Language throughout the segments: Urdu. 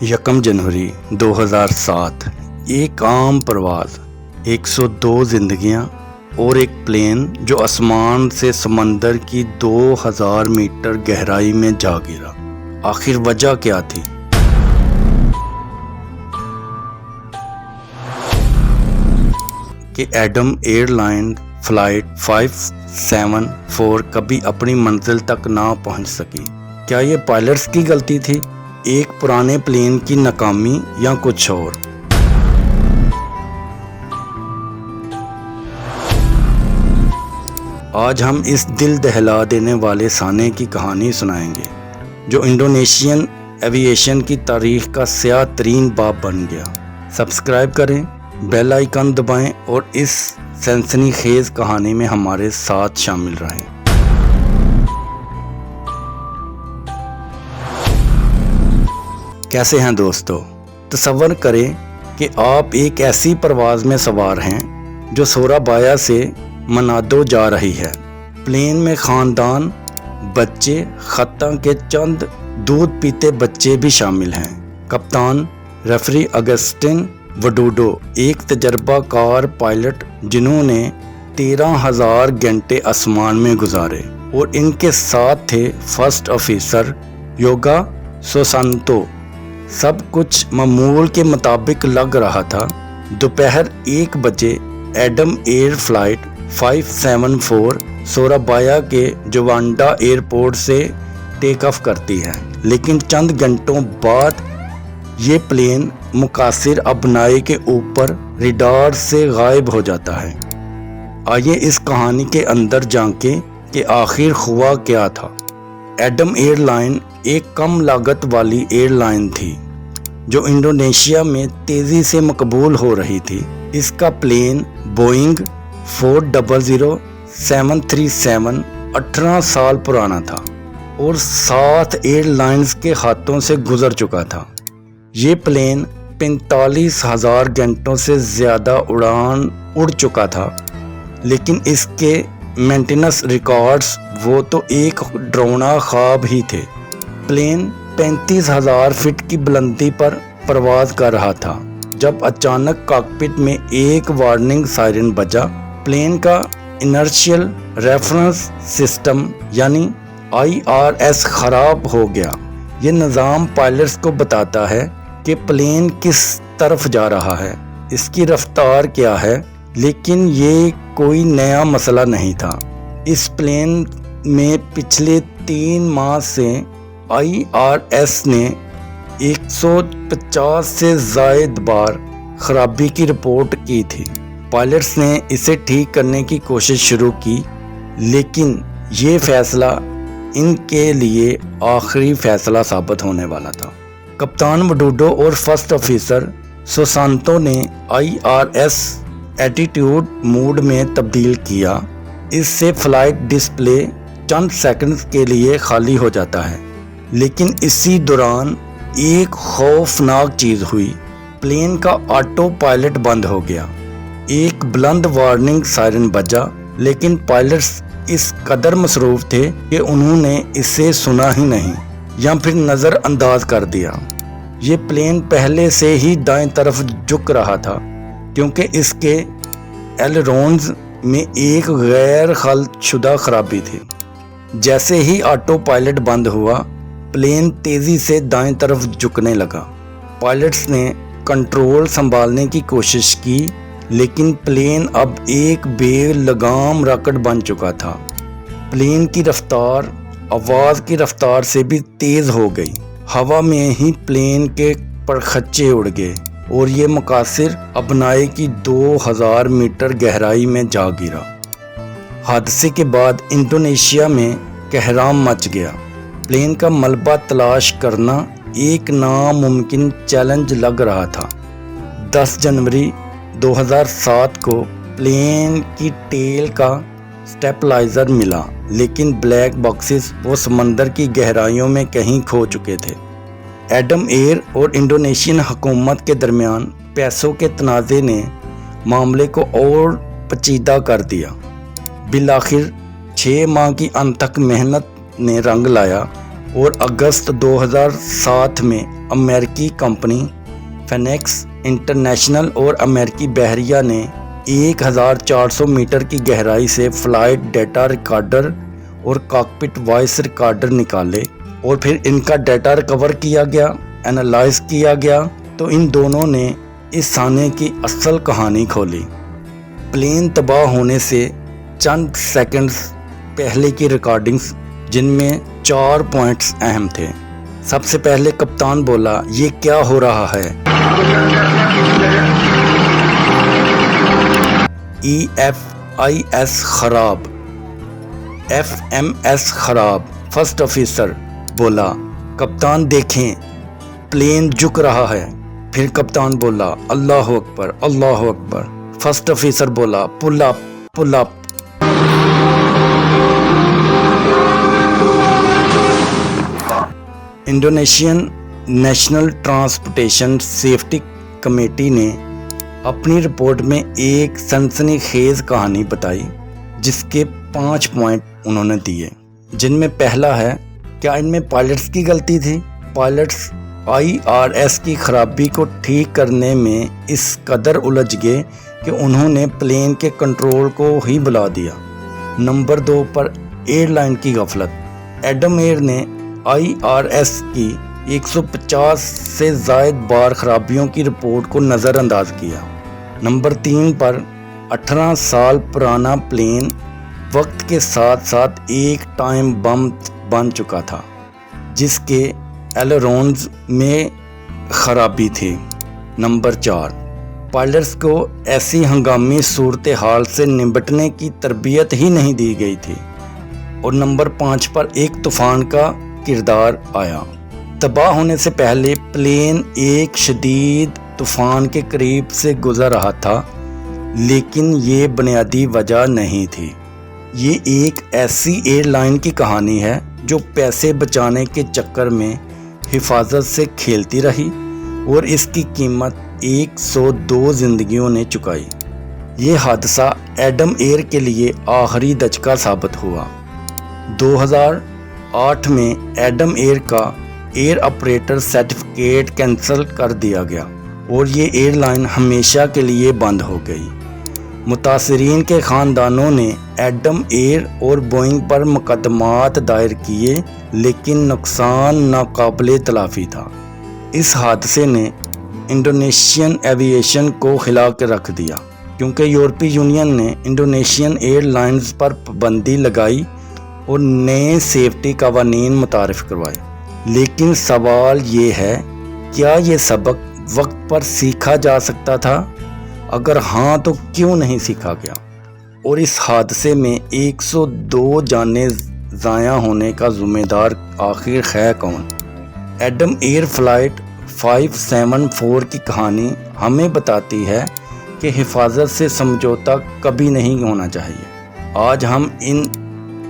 یکم جنوری 2007 ایک عام پرواز، 102 زندگیاں اور ایک پلین جو آسمان سے سمندر کی 2000 میٹر گہرائی میں جا گرا۔ آخر وجہ کیا تھی؟ کہ ایڈم ایئر لائن فلائٹ 574 کبھی اپنی منزل تک نہ پہنچ سکی۔ کیا یہ پائلٹس کی غلطی تھی، ایک پرانے پلین کی ناکامی، یا کچھ اور؟ آج ہم اس دل دہلا دینے والے سانے کی کہانی سنائیں گے جو انڈونیشین ایوییشن کی تاریخ کا سیاہ ترین باب بن گیا۔ سبسکرائب کریں، بیل آئیکن دبائیں اور اس سنسنی خیز کہانی میں ہمارے ساتھ شامل رہیں۔ کیسے ہیں دوستو؟ تصور کریں کہ آپ ایک ایسی پرواز میں سوار ہیں جو سورابایا سے منادو جا رہی ہے۔ پلین میں خاندان، بچے، خطہ کے چند دودھ پیتے بچے بھی شامل ہیں۔ کپتان ریفری اگسٹن وڈوڈو ایک تجربہ کار پائلٹ جنہوں نے 13,000 گھنٹے آسمان میں گزارے، اور ان کے ساتھ تھے فرسٹ آفیسر یوگا سوسانتو۔ سب کچھ معمول کے مطابق لگ رہا تھا۔ دوپہر 1 بجے ایڈم ایئر فلائٹ 574 سورابایا کے جوانڈا ایئرپورٹ سے ٹیک آف کرتی ہے، لیکن چند گھنٹوں بعد یہ پلین مقاصر ابنائی کے اوپر ریڈار سے غائب ہو جاتا ہے۔ آئیے اس کہانی کے اندر جھانکیں کہ آخر ہوا کیا تھا۔ ایڈم ایئر لائن ایک کم لاگت والی ایئر لائن تھی جو انڈونیشیا میں تیزی سے مقبول ہو رہی تھی۔ اس کا پلین بوئنگ 400 737 18 سال پرانا تھا اور 7 ایئر لائنز کے ہاتھوں سے گزر چکا تھا۔ یہ پلین 45,000 گھنٹوں سے زیادہ اڑ چکا تھا، لیکن اس کے مینٹیننس ریکارڈز وہ تو ایک ڈراؤنا خواب ہی تھے۔ پلین 35,000 فٹ کی بلندی پر پرواز کر رہا تھا جب اچانک کاکپٹ میں ایک وارننگ سائرن بجا۔ پلین کا انرشیل ریفرنس سسٹم یعنی IRS خراب ہو گیا۔ یہ نظام پائلٹس کو بتاتا ہے کہ پلین کس طرف جا رہا ہے، اس کی رفتار کیا ہے، لیکن یہ کوئی نیا مسئلہ نہیں تھا۔ اس پلین میں پچھلے 3 ماہ سے IRS نے 150 سے زائد بار خرابی کی رپورٹ کی تھی۔ پائلٹس نے اسے ٹھیک کرنے کی کوشش شروع کی، لیکن یہ فیصلہ ان کے لیے آخری فیصلہ ثابت ہونے والا تھا۔ کپتان وڈوڈو اور فرسٹ آفیسر سوسانتو نے IRS ایٹیٹیوڈ موڈ میں تبدیل کیا۔ اس سے فلائٹ ڈسپلے چند سیکنڈز کے لیے خالی ہو جاتا ہے، لیکن اسی دوران ایک خوفناک چیز ہوئی۔ پلین کا آٹو پائلٹ بند ہو گیا۔ ایک بلند وارننگ سائرن بجا، لیکن پائلٹس اس قدر مصروف تھے کہ انہوں نے اسے سنا ہی نہیں یا پھر نظر انداز کر دیا۔ یہ پلین پہلے سے ہی دائیں طرف جھک رہا تھا کیونکہ اس کے ایلرونز میں ایک غیر حل شدہ خرابی تھی۔ جیسے ہی آٹو پائلٹ بند ہوا، پلین تیزی سے دائیں طرف جھکنے لگا۔ پائلٹس نے کنٹرول سنبھالنے کی کوشش کی، لیکن پلین اب ایک بے لگام راکٹ بن چکا تھا۔ پلین کی رفتار آواز کی رفتار سے بھی تیز ہو گئی۔ ہوا میں ہی پلین کے پرخچے اڑ گئے اور یہ مقاصر ابنائی کی 2000 میٹر گہرائی میں جا گرا۔ حادثے کے بعد انڈونیشیا میں کہرام مچ گیا۔ پلین کا ملبہ تلاش کرنا ایک ناممکن چیلنج لگ رہا تھا۔ 10 جنوری 2007 کو پلین کی ٹیل کا سٹیبلائزر ملا، لیکن بلیک باکسز وہ سمندر کی گہرائیوں میں کہیں کھو چکے تھے۔ ایڈم ایئر اور انڈونیشین حکومت کے درمیان پیسوں کے تنازع نے معاملے کو اور پیچیدہ کر دیا۔ بالآخر 6 ماہ کی انتھک محنت نے رنگ لایا اور اگست 2007 میں امریکی کمپنی فینکس انٹرنیشنل اور امریکی بحریہ نے 1400 میٹر کی گہرائی سے فلائٹ ڈیٹا ریکارڈر اور کاکپٹ وائس ریکارڈر نکالے اور پھر ان کا ڈیٹا ریکور کیا گیا، انالائز کیا گیا تو ان دونوں نے اس سانے کی اصل کہانی کھولی۔ پلین تباہ ہونے سے چند سیکنڈز پہلے کی ریکارڈنگز، جن میں 4 پوائنٹس اہم تھے۔ سب سے پہلے کپتان بولا، یہ کیا ہو رہا ہے؟ EFIS خراب، FMS خراب۔ فرسٹ آفیسر بولا، کپتان دیکھیں پلین جھک رہا ہے۔ پھر کپتان بولا، اللہ اکبر اللہ اکبر۔ فرسٹ آفیسر بولا، pull up pull up. Indonesian National Transportation Safety Committee نے اپنی رپورٹ میں ایک سنسنی خیز کہانی بتائی، جس کے 5 پوائنٹ انہوں نے دیے، جن میں پہلا ہے، کیا ان میں پائلٹس کی غلطی تھی؟ پائلٹس IRS کی خرابی کو ٹھیک کرنے میں اس قدر الجھ گئے کہ انہوں نے پلین کے کنٹرول کو ہی بلا دیا۔ نمبر 2 پر ایئر لائن کی غفلت۔ ایڈم ایئر نے IRS کی 150 سے زائد بار خرابیوں کی رپورٹ کو نظر انداز کیا۔ نمبر 3 پر 18 سال پرانا پلین وقت کے ساتھ ساتھ ایک ٹائم بم بن چکا تھا، جس کے ایلرونز میں خرابی تھی۔ نمبر 4، پائلٹس کو ایسی ہنگامی صورتحال سے نمٹنے کی تربیت ہی نہیں دی گئی تھی۔ اور نمبر 5 پر ایک طوفان کا کردار آیا۔ تباہ ہونے سے پہلے پلین ایک شدید طوفان کے قریب سے گزر رہا تھا، لیکن یہ بنیادی وجہ نہیں تھی۔ یہ ایک ایسی ایئر لائن کی کہانی ہے جو پیسے بچانے کے چکر میں حفاظت سے کھیلتی رہی اور اس کی قیمت 102 زندگیوں نے چکائی۔ یہ حادثہ ایڈم ایئر کے لیے آخری دھچکا ثابت ہوا۔ 2008 میں ایڈم ایئر کا ایئر آپریٹر سرٹیفکیٹ کینسل کر دیا گیا اور یہ ایئر لائن ہمیشہ کے لیے بند ہو گئی۔ متاثرین کے خاندانوں نے ایڈم ایئر اور بوئنگ پر مقدمات دائر کیے، لیکن نقصان ناقابل تلافی تھا۔ اس حادثے نے انڈونیشین ایوییشن کو ہلا کے رکھ دیا، کیونکہ یورپی یونین نے انڈونیشین ایئر لائنز پر پابندی لگائی اور نئے سیفٹی قوانین متعارف کروائے۔ لیکن سوال یہ ہے، کیا یہ سبق وقت پر سیکھا جا سکتا تھا؟ اگر ہاں تو کیوں نہیں سیکھا گیا؟ اور اس حادثے میں 102 جانیں ضائع ہونے کا ذمہ دار آخر ہے کون؟ ایڈم ایئر فلائٹ 574 کی کہانی ہمیں بتاتی ہے کہ حفاظت سے سمجھوتا کبھی نہیں ہونا چاہیے۔ آج ہم ان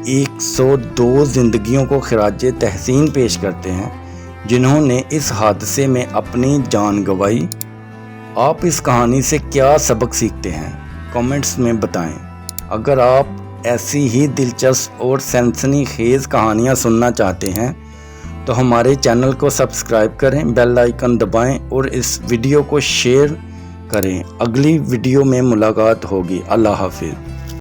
102 زندگیوں کو خراج تحسین پیش کرتے ہیں جنہوں نے اس حادثے میں اپنی جان گنوائی۔ آپ اس کہانی سے کیا سبق سیکھتے ہیں؟ کامنٹس میں بتائیں۔ اگر آپ ایسی ہی دلچسپ اور سنسنی خیز کہانیاں سننا چاہتے ہیں تو ہمارے چینل کو سبسکرائب کریں، بیل آئیکن دبائیں اور اس ویڈیو کو شیئر کریں۔ اگلی ویڈیو میں ملاقات ہوگی۔ اللہ حافظ۔